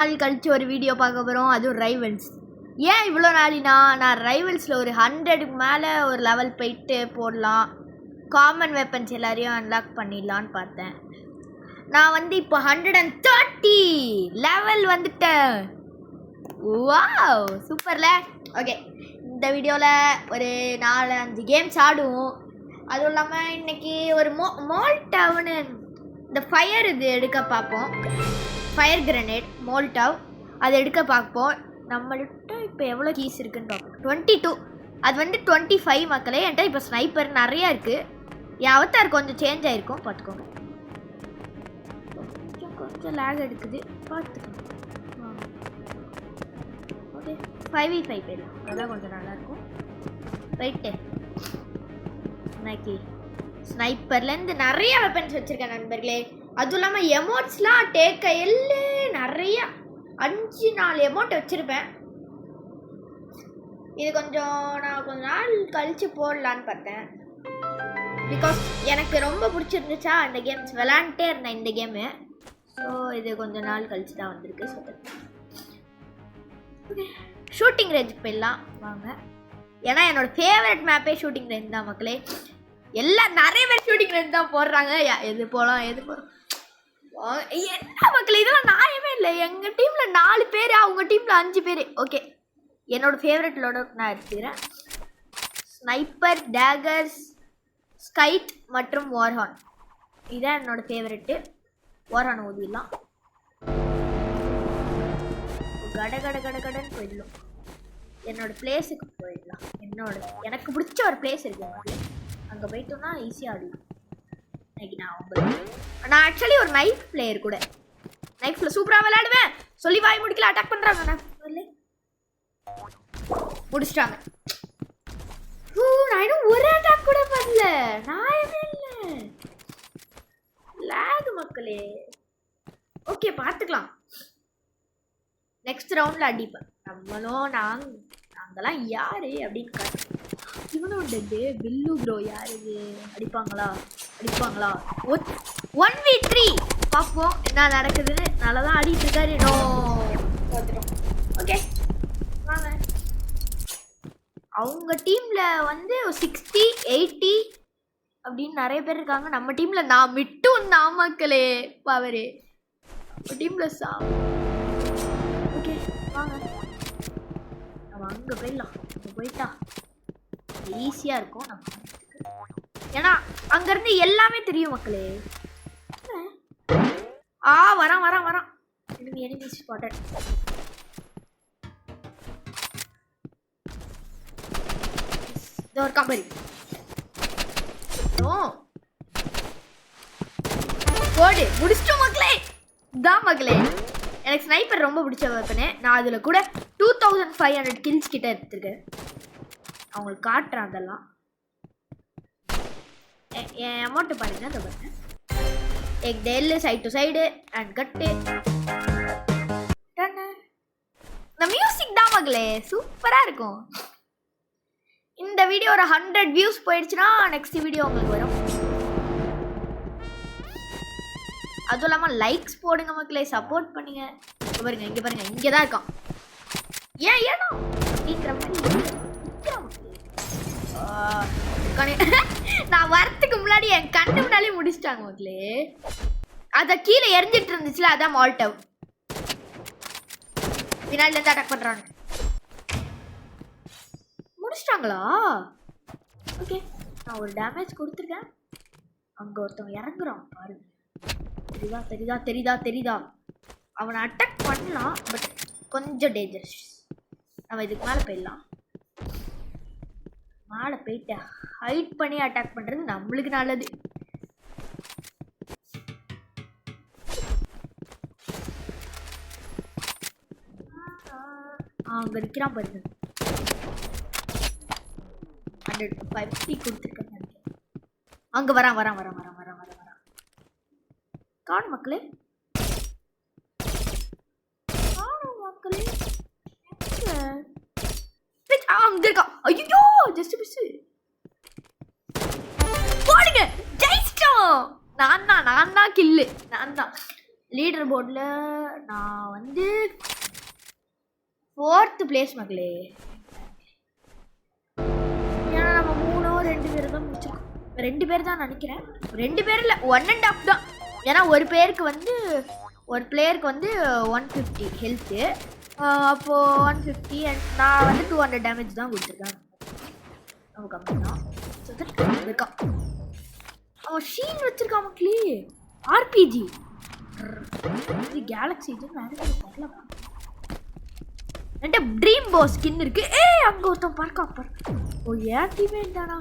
நாள் கழிச்சு ஒரு வீடியோ பார்க்க போகிறோம், அதுவும் ரைவல்ஸ். ஏன் இவ்வளோ நாளினா, நான் ரைவல்ஸில் ஒரு 100க்கு மேலே ஒரு லெவல் போயிட்டு போடலாம், காமன் வெப்பன்ஸ் எல்லாரையும் அன்லாக் பண்ணிடலான்னு பார்த்தேன். நான் வந்து இப்போ 130 லெவல் வந்துட்டேன். வாவ், சூப்பர்ல. ஓகே, இந்த வீடியோவில் ஒரு 4-5 கேம்ஸ் ஆடுவோம். அதுவும் இல்லாமல் இன்றைக்கி ஒரு மோல்டவுன்னு இந்த ஃபயர் இது எடுக்க பார்ப்போம். ஃபயர் கிரனேட் மோல்டவ் அது எடுக்க பார்ப்போம். நம்மள்கிட்ட இப்போ எவ்வளோ கீஸ் இருக்குதுன்னு பார்ப்போம். 22. அது வந்து 25 மக்களே. என்கிட்ட இப்போ ஸ்னைப்பர் நிறையா இருக்குது. என் அவத்தார் கொஞ்சம் சேஞ்ச் ஆகிருக்கும், பார்த்துக்கோங்க. கொஞ்சம் லேக் எடுக்குது, பார்த்துக்கோங்க. ஓகே, 5v5 போயிடலாம், அதான் கொஞ்சம் நல்லாயிருக்கும். ரைட்டு, இன்னைக்கு ஸ்னைப்பர்லேருந்து நிறைய வெப்பன்ஸ் வச்சுருக்கேன் நண்பர்களே. அதுவும் இல்லாமல் எமோட்ஸ்லாம் டேக்க நிறையா 5-4 எமௌண்ட் வச்சுருப்பேன். இது நான் கொஞ்ச நாள் கழித்து போடலான்னு பார்த்தேன். பிகாஸ் எனக்கு ரொம்ப பிடிச்சிருந்துச்சா அந்த கேம்ஸ், விளாண்டுட்டே இருந்தேன் இந்த கேமு. ஸோ இது கொஞ்ச நாள் கழித்து தான் வந்திருக்கு. ஷூட்டிங் ரேஞ்சுக்கு போயிடலாம் வாங்க. ஏன்னா என்னோடய ஃபேவரட் மேப்பே ஷூட்டிங் ரேஞ்ச் தான் மக்களே. எல்லாம் நிறைய பேர் ஷூட்டிங் ரேஞ்ச் தான் போடுறாங்க. எது போகலாம் என்ன மக்கள், இதெல்லாம் நியாயமே இல்லை. எங்கள் டீமில் 4 பேர், அவங்க டீமில் 5 பேர். ஓகே, என்னோடய ஃபேவரட் லோடவுட் நான் எடுத்துக்கிறேன். ஸ்னைப்பர், டேகர்ஸ், ஸ்கைட் மற்றும் வார்ஹான். இதான் என்னோடய ஃபேவரெட்டு. வார்ஹான் ஊதிடலாம். கடன்னு போயிடலாம். என்னோடய பிளேஸுக்கு போயிடலாம். எனக்கு பிடிச்ச ஒரு பிளேஸ் இருக்குது, அங்கே போயிட்டோம்னா ஈஸியாக ஆடலாம். இன்னைக்கு நான் ஆக்சுவலி ஒரு நைஃப் பிளேயர் கூட. நைஃப்பில் சூப்பராக விளையாடுவேன் சொல்லி வாய் முடிக்கல அட்டாக் பண்ணுறாங்க. முடிச்சிட்டாங்க. நான் இன்னும் ஒரு அட்டாக் கூட பண்ணல. நாயமே இல்லை, லேக் மக்களே. ஓகே, பார்த்துக்கலாம். நெக்ஸ்ட் ரவுண்டில் அடிப்பேன். நாங்கெல்லாம் யாரு அப்படின்னு காட்டு. இவனும் டெட்டு பில்லு ப்ரோ யார் இது? அடிப்பாங்களா 1v3 பார்ப்போம் என்ன நடக்குதுன்னு. நல்லா தான் ஆடிட்டு இருக்காரு. பார்த்துட்டோம். ஓகே வாங்க. அவங்க டீமில் வந்து 60, 80 அப்படின்னு நிறைய பேர் இருக்காங்க. நம்ம டீமில் நான் மட்டும் நாமக்கலே பவரு. நம்ம டீமில் ஓகே வாங்க, நம்ம அங்கே போயிடலாம். அங்கே போயிட்டா ஈஸியாக இருக்கும் நம்ம. ஏன்னா அங்கேருந்து எல்லாமே தெரியும் மக்களே. வரான் எனிமி ஸ்பாட்டட். ஒரு கம்பெனி போடு, முடிச்சிட்டோம் மக்களே. இதான் மக்களே எனக்கு ஸ்னைப்பர் ரொம்ப பிடிச்ச வெப்பனே. நான் அதில் கூட 2500 கில்ஸ் கிட்ட எடுத்துருக்கேன். அவங்களுக்கு காட்டுறேன் அதெல்லாம். என் அமௌண்ட்டு பாருங்க. அதை பாருங்க, எக் டெல்லு side to side and cut. இந்த மியூசிக் தான் மகளே சூப்பராக இருக்கும். இந்த வீடியோ ஒரு 100 வியூஸ் போயிடுச்சுன்னா நெக்ஸ்ட் வீடியோ உங்களுக்கு வரும். அதுவும் இல்லாமல் லைக்ஸ் போடுங்க மக்களே, சப்போர்ட் பண்ணுங்க. இங்கே பாருங்க இங்கே தான் இருக்கான். ஏன்னா அப்படிங்கிற மாதிரி நான் வரத்துக்கு முன்னாடி என் கண்ணு முன்னாலே முடிச்சிட்டாங்க மக்களே. அத கீழே எரிஞ்சிட்டு இருந்துச்சுல, அதான் மால்டவ். பின்னாடில இருந்து அட்டாக் பண்றாங்க. முடிச்சிட்டாங்களா? ஓகே, நான் ஒரு டேமேஜ் கொடுத்துருக்கேன். அங்க ஒருத்தவங்க இறங்குறான் பாருங்க. தெரியுதா? அவனை அட்டாக் பண்ணலாம், பட் கொஞ்சம் டேஞ்சரஸ். நம்ம இதுக்கு மேலே போயிடலாம். மேலே போயிட்டு ஹைட் பண்ணி அட்டாக் பண்ணுறது நம்மளுக்கு நல்லது. அங்கே இருக்கிறான் பாருங்க. 150 கொடுத்துருக்கேன். அங்கே வரான். காணும் மக்களே. அங்க இருக்கா. ஐயோ, ஜஸ்ட் மிஸ். போடுங்க, ஜெயிச்சிட்டோம். நான் தான் கில்லு. லீடர் போர்டில் நான் வந்து 4th place மக்களே. ஏன்னா நம்ம 2 பேர் தான் முடிச்சிருக்கோம். 2 பேர் தான் நினைக்கிறேன். 2 பேர் இல்லை 1.5 தான். ஏன்னா ஒரு பிளேயருக்கு வந்து 150 ஹெல்த்து. அப்போது 150 அண்ட் நான் வந்து 200 டேமேஜ் தான் கொடுத்துருக்கேன். அவன் கம்மி தான் இருக்கான். அவன் ஷீல்டு வச்சிருக்கான் மக்களே. ஆர்பிஜி இது கேலக்ஸி இது தெரியல. என்கிட்ட ட்ரீம் போ ஸ்கின் இருக்கு. அங்கே ஒருத்தன் பார்க்க. ஓ ஏன் டீமேட் தானா?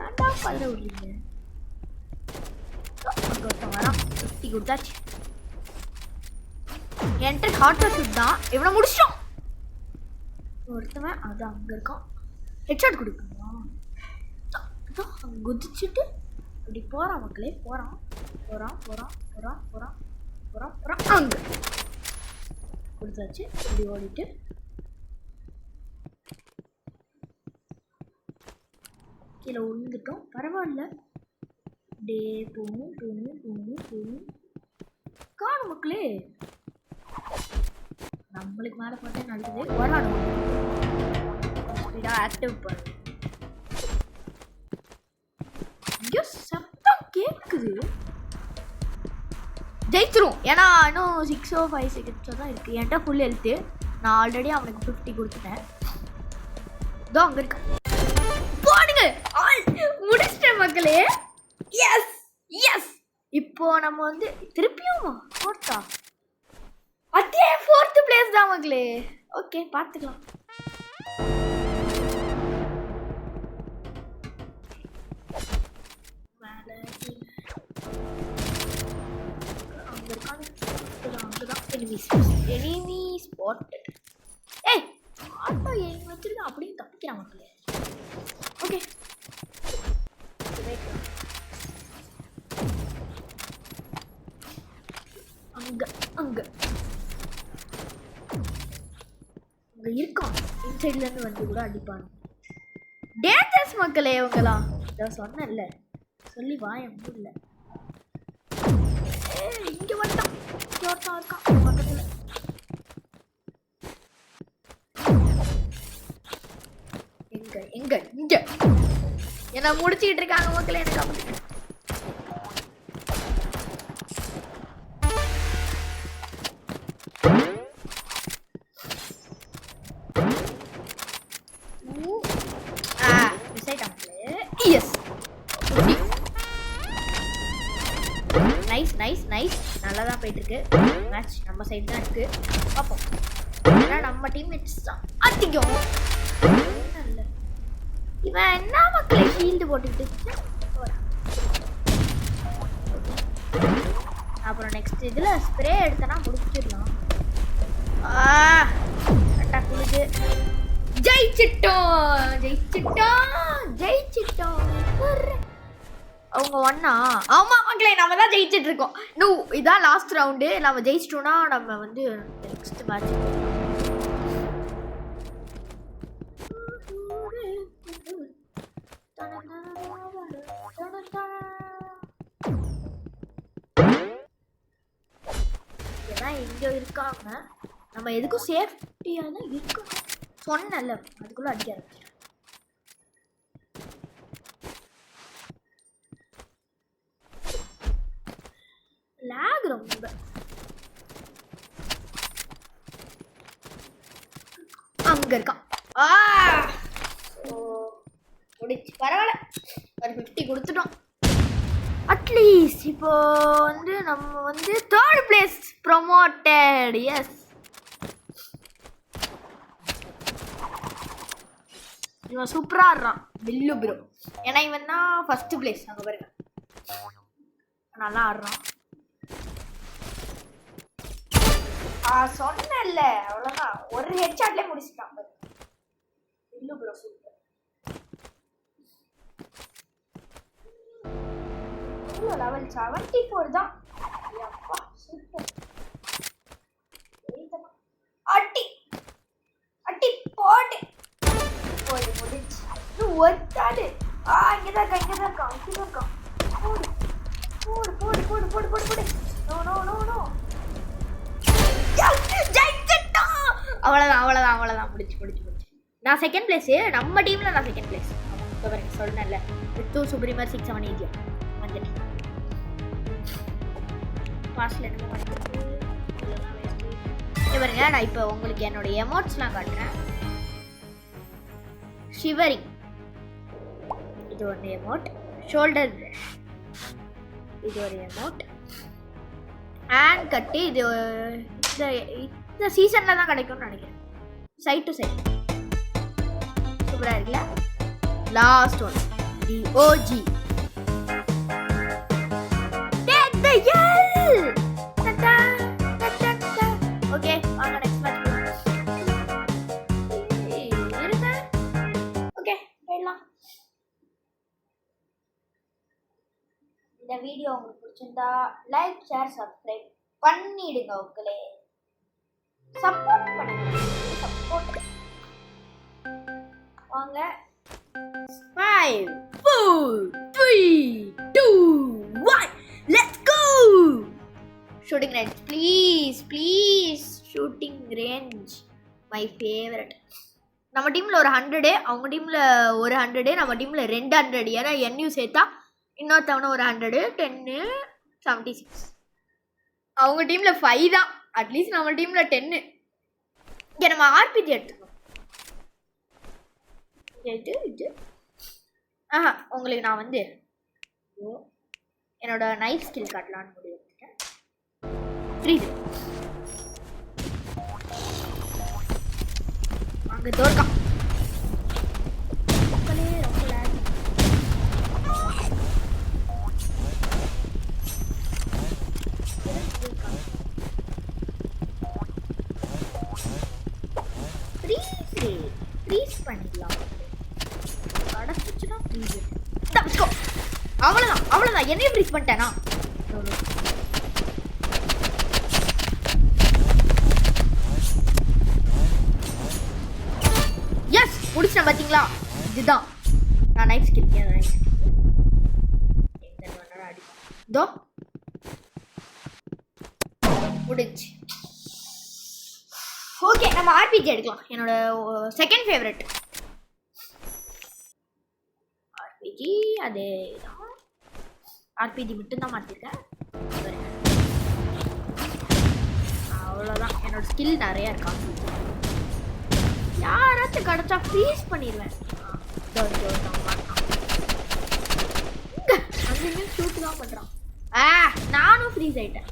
ஏன்டா பல்ல விடுறீங்க? அங்கே ஒருத்தன் வரான். 50 கொடுத்தாச்சு. என்கிட்ட ஹாட் ஷூட் தான். இவனை முடிச்சிட்டோம். ஒருத்தவன் அது அங்கே இருக்கான். ஹெட்ஷாட் கொடுக்கணும். அங்கே குதிச்சுட்டு இப்படி போகிறான் மக்களே. போகிறான் அங்கே கொடுத்தாச்சு. இப்படி ஓடிட்டு கீழே விழுந்துட்டோம். பரவாயில்ல. டே போகணும் காணும் மக்களே. நம்மளுக்கு மேலே பார்த்தா நல்லது. வராடும் ஸ்பீடாக ஆக்டிவ் பண்ணு. ஐயோ சத்தம் கேட்குது. ஜெயிச்சிரும். ஏன்னா இன்னும் 6-5 செகண்ட்ஸோ தான் இருக்குது. என்கிட்ட ஃபுல் ஹெல்த்து. நான் ஆல்ரெடி அவனுக்கு 50 கொடுத்துட்டேன். இதோ அங்கே இருக்கேன். போடுங்க. முடிச்சிட்டேன் மக்களே. எஸ் இப்போ நம்ம வந்து திருப்பியும் போட்டா அதே 4th place தான் மக்களே. ஓகே பார்த்துக்கலாம். enemy spotted. ஆட்டோ எங்க வச்சிருக்கேன் அப்படியே தப்பிக்கிறான் மக்களே. ஓகே அங்க இருக்கான். இன்சைட்ல இருந்து வந்து கூட அடிப்பான். டேஞ்சரஸ் மக்களே இவங்கலாம். இதை சொன்னேன்ல, சொல்லி வாய முடியல. இங்க வந்துட்டான். இருக்கான் பக்கத்துல. எங்க என்ன முடிச்சுக்கிட்டு இருக்காங்க மக்களே. எனக்கு அப்படி நைஸ் நல்லா தான் போயிட்டு இருக்கு. மேட்ச் நம்ம சைடு தான் இருக்கு. பார்ப்போம். ஏன்னா நம்ம டீம்மேட்ஸ் தான் அதிகம். இவன் என்ன மக்களே ஷீல்டு போட்டுக்கிட்டு. அப்புறம் நெக்ஸ்ட் இதில் ஸ்ப்ரே எடுத்தனா முடிச்சிடலாம். கரெக்டாக குளிச்சு ஜெயிச்சிட்டோம். அவங்க ஒன்னா. ஆமாம் மக்களே நம்ம தான் ஜெயிச்சிட்டு இருக்கோம். இன்னும் இதான் லாஸ்ட் ரவுண்டு. நம்ம ஜெயிச்சிட்டோம்னா நம்ம வந்து நெக்ஸ்ட் மேட்ச் ஏன்னா இங்கே இருக்காங்க. நம்ம எதுக்கும் சேஃப்டியாக தான் இருக்கணும். சொன்னல அதுக்குள்ளே அடிக்க ஆரம்பிச்சிடும். லாக் ரொம்ப. அங்க இருக்கான். முடிச்சு பரவாயில்ல. ஒரு 50 கொடுத்துட்டோம். அட்லீஸ்ட் இப்போ வந்து நம்ம வந்து 3rd place ப்ரொமோட்டட். எஸ் இவன் சூப்பராக ஆடுறான் பில்லு ப்ரோ. ஏன்னா இவன் தான் 1st place. அங்கே பாருங்க நல்லா ஆடுறான். சொன்னேன்ல அவ்வளோதான். ஒரு ஹெட்ஷாட்லேயே முடிச்சுட்டான் பில்லு ப்ரோ. சூப்பர். லெவல் 74 தான். அட்டி போட்டு முடிச்சு ஒருத்தாடு. இங்கதான் இருக்கான். போடு. அவ்வளோதான் முடிச்சு நான் செகண்ட் பிளேஸு. நம்ம டீமில் நான் செகண்ட் பிளேஸ். ஆமாம் சொன்னேன்ல வித்து சுப்ரீமர் 678 வந்துட்டு பாஸ்டில் என்னமோ வந்துட்டு பாருங்க. நான் இப்போ உங்களுக்கு என்னோட எமோட்ஸ்லாம் காட்டுறேன். ஷிவரிங் இது ஒரு எமோட். ஷோல்டர் பிரஷ் இது ஒரு எமோட். ஹேண்ட் கட்டு இது இந்த சீசனில் தான் கிடைக்கும்னு நினைக்கிறேன். சைட் டு சைட் சூப்பராக இருக்குல்ல. லாஸ்ட் ஒன் தி ஓஜி ஓகே வாங்க நெக்ஸ்ட் மேட்ச் இருங்க. ஓகே போயிடலாம். இந்த வீடியோ உங்களுக்கு பிடிச்சிருந்தா லைக் ஷேர் சப்ஸ்கிரைப் பண்ணிடுங்க. உங்களே சப்போர்ட் பண்ணுங்க. சப்போர்ட் வாங்க. 5 4 3 2 1 let's go. Shooting range please shooting range my favourite. நம்ம டீமில் ஒரு 100, அவங்க டீமில் ஒரு 100, நம்ம டீமில் 200. ஏன்னா என்னையும் சேர்த்தா இன்னொருத்தவன ஒரு 100 10 76. அவங்க டீமில் 5 தான். அட்லீஸ்ட் நம்ம டீமில் 10. இங்கே நம்ம ஆர்பிஜி எடுத்துக்கணும். இது உங்களுக்கு நான் வந்து என்னோட நைஃப் ஸ்கில் காட்டலான்னு முடிவு எடுத்துட்டேன். அங்கே தோற்கா ஃப்ரீஸ் பண்ணிடலாம். கடச்சுனா ஃப்ரீஸ் அவ்வளோதான் என்னையும் ஃப்ரீஸ் பண்ணிட்டேனா. எஸ் முடிச்சிட்டேன் பார்த்தீங்களா. இதுதான் நான் நைஃப் ஸ்கில். இதோ முடிஞ்சு. ஓகே நம்ம ஆர்பிஜி எடுக்கலாம். என்னோட செகண்ட் ஃபேவரட் ஆர்பிஜி. அது ஆர்பிஜி மட்டும்தான் மாற்றிருக்கேன். அவ்வளோதான். என்னோட ஸ்கில் நிறையா இருக்கா. யாராச்சும் கிடச்சா ஃப்ரீஸ் பண்ணிடுவேன். ஷூட் தான் பண்ணுறான். நானும் ஃப்ரீஸ் ஆகிட்டேன்.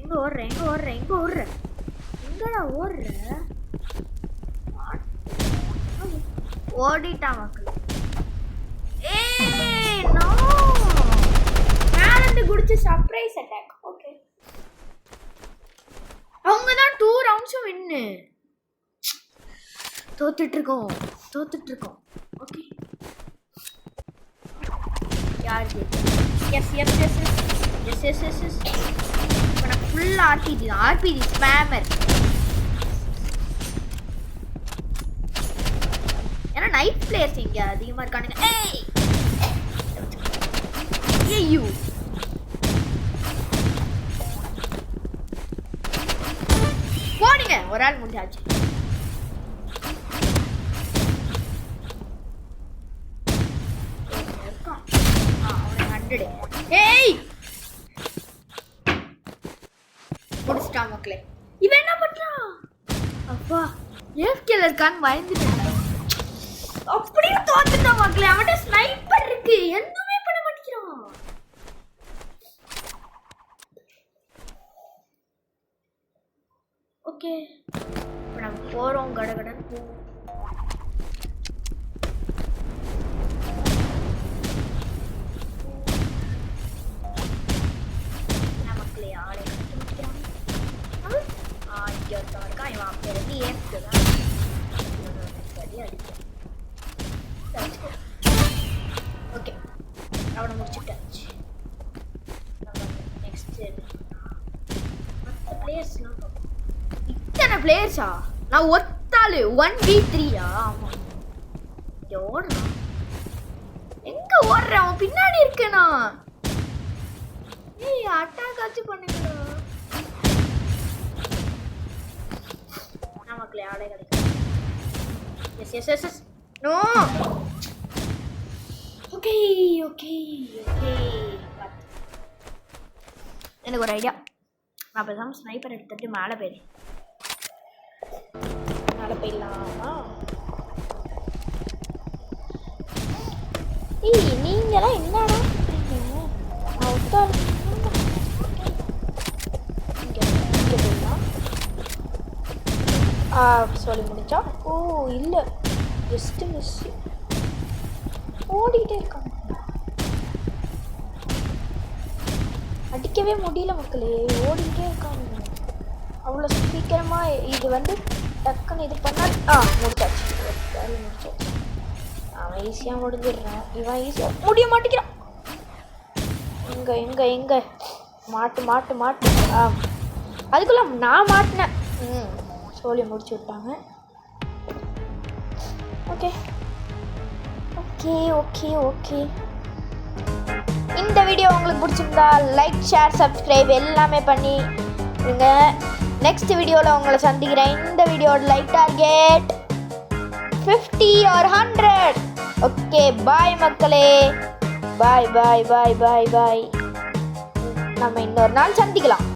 எங்கே ஓடுற எங்கடா ஓடுற. ஓடிட்டான் மக்கள். மேலேருந்து குடிச்சு சர்ப்ரைஸ் அட்டாக். ஓகே அவங்க தான் 2 ரவுண்ட்ஸும் வின்னு. தோத்துட்டு இருக்கோம். ஓகே யார் எஸ் இப்போ நான் ஃபுல் ஆர்பிஜி தான். RPG spammer. ஏன்னா நைட் பிளேயர்ஸ் இங்கே அதிகமாக இருக்கானுங்க. ஐயோ போடுங்க. ஒரு ஆள் முடிஞ்சாச்சு. முடிச்சிட்டான் மக்களே. இவன் என்ன பண்றான்? அப்பா ஏஃப்கேல இருக்கான்னு பயந்துட்டேன். அப்படியே தோத்துட்டான் மக்களே. அவன்கிட்ட ஸ்னைப்பர் இருக்கு. எதுவுமே பண்ண மாட்டேங்கிறான். ஓகே இப்போ நம்ம போகிறோம். கடகடன் போவோம். மக்களே ஆளை கண்டுபிடிக்கிறான். இங்கே ஒருத்தவன் இருக்கான். இவன் அப்போ இருந்து ஏற்று தான் அடிக்க. ஓகே அவனை முடிச்சுட்டாச்சு. நெக்ஸ்ட் மற்ற பிளேயர்ஸ்லாம் இத்தனை பிளேயர்ஸா? நான் ஒத்தாளு 1v3யா? ஆமாம். இங்கே ஓடுறான். எங்கே ஓடுறேன்? அவன் பின்னாடி இருக்கேனா? ஏய் அட்டாக் ஆச்சு பண்ணுங்கடா. மக்களே, ஆளே கிடைக்கும். Yes yes yes yes no. Okay okay okay. எனக்கு ஒரு ஐடியா. நான் பேசாமல் ஸ்னைப்பர் எடுத்துட்டு மேலே போயிடலாமா? ஏய் நீங்களாம் என்னடா சொல்லி முடிச்சா. ஓ இல்லை, ஜஸ்ட் மிஸ். ஓடிக்கிட்டே இருக்காங்க, அடிக்கவே முடியல மக்களே, ஓடிக்கிட்டே இருக்காங்க. அவ்வளோ சீக்கிரமாக இது டக்குன்னு இது பண்ணால் முடிச்சாச்சு. முடிச்சாச்சு. அவன் ஈஸியாக முடிஞ்சிடுறான், இவன் ஈஸியாக முடிய மாட்டேங்கிறான். எங்கே மாட்டு. அதுக்குள்ள நான் மாட்டினேன். சொல்லி முடிச்சு விட்டாங்க. Okay okay okay okay. இந்த வீடியோ உங்களுக்கு பிடிச்சிருந்தா லைக், ஷேர், சப்ஸ்கிரைப் எல்லாமே பண்ணி இருங்க. நெக்ஸ்ட் வீடியோவில் உங்களை சந்திக்கிறேன். இந்த வீடியோட like target 50 or 100. Okay bye மக்களே, பாய் பாய் பாய் பாய் பாய். நம்ம இன்னொரு நாள் சந்திக்கலாம்.